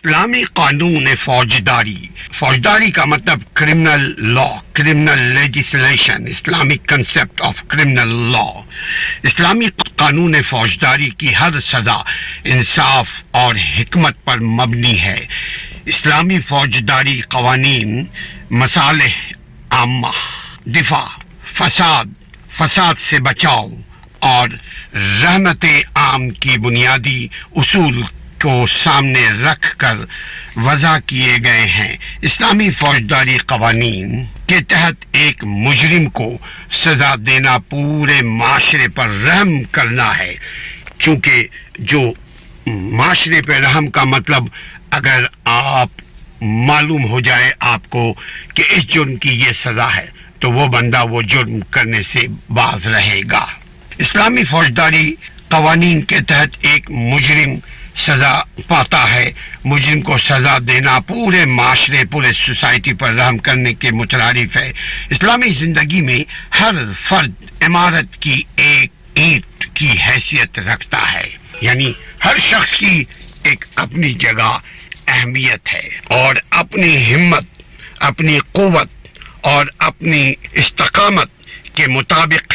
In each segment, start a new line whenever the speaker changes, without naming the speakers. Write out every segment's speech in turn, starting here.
اسلامی قانون فوجداری کا مطلب criminal law, criminal legislation, Islamic concept of criminal law. اسلامی قانون فوجداری کی ہر سزا انصاف اور حکمت پر مبنی ہے۔ اسلامی فوجداری قوانین مصالح عامہ، دفاع، فساد سے بچاؤ اور رحمت عام کی بنیادی اصول کو سامنے رکھ کر وضع کیے گئے ہیں۔ اسلامی فوجداری قوانین کے تحت ایک مجرم کو سزا دینا پورے معاشرے پر رحم کرنا ہے، کیونکہ جو معاشرے پہ رحم کا مطلب اگر آپ معلوم ہو جائے آپ کو کہ اس جرم کی یہ سزا ہے تو وہ بندہ وہ جرم کرنے سے باز رہے گا۔ اسلامی فوجداری قوانین کے تحت ایک مجرم سزا پاتا ہے۔ مجرم کو سزا دینا پورے معاشرے، پورے سوسائٹی پر رحم کرنے کے مترادف ہے۔ اسلامی زندگی میں ہر فرد عمارت کی ایک اینٹ کی حیثیت رکھتا ہے، یعنی ہر شخص کی ایک اپنی جگہ اہمیت ہے، اور اپنی ہمت، اپنی قوت اور اپنی استقامت کے مطابق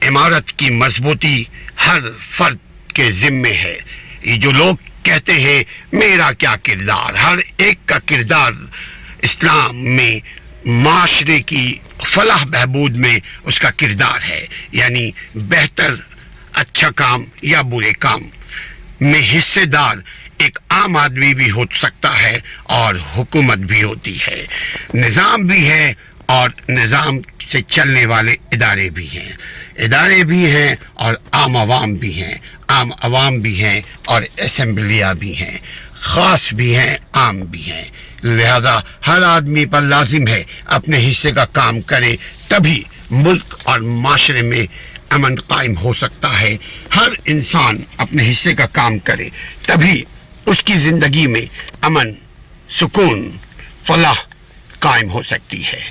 عمارت کی مضبوطی ہر فرد کے ذمے ہے۔ یہ جو لوگ کہتے ہیں میرا کیا کردار، ہر ایک کا کردار اسلام میں معاشرے کی فلاح بہبود میں اس کا کردار ہے، یعنی بہتر اچھا کام یا برے کام میں حصے دار ایک عام آدمی بھی ہو سکتا ہے اور حکومت بھی ہوتی ہے، نظام بھی ہے اور نظام سے چلنے والے ادارے بھی ہیں اور عام عوام بھی ہیں، عام عوام بھی ہیں اور اسمبلیاں بھی ہیں، خاص بھی ہیں، عام بھی ہیں۔ لہذا ہر آدمی پر لازم ہے اپنے حصے کا کام کرے، تبھی ملک اور معاشرے میں امن قائم ہو سکتا ہے۔ ہر انسان اپنے حصے کا کام کرے تبھی اس کی زندگی میں امن، سکون، فلاح قائم ہو سکتی ہے۔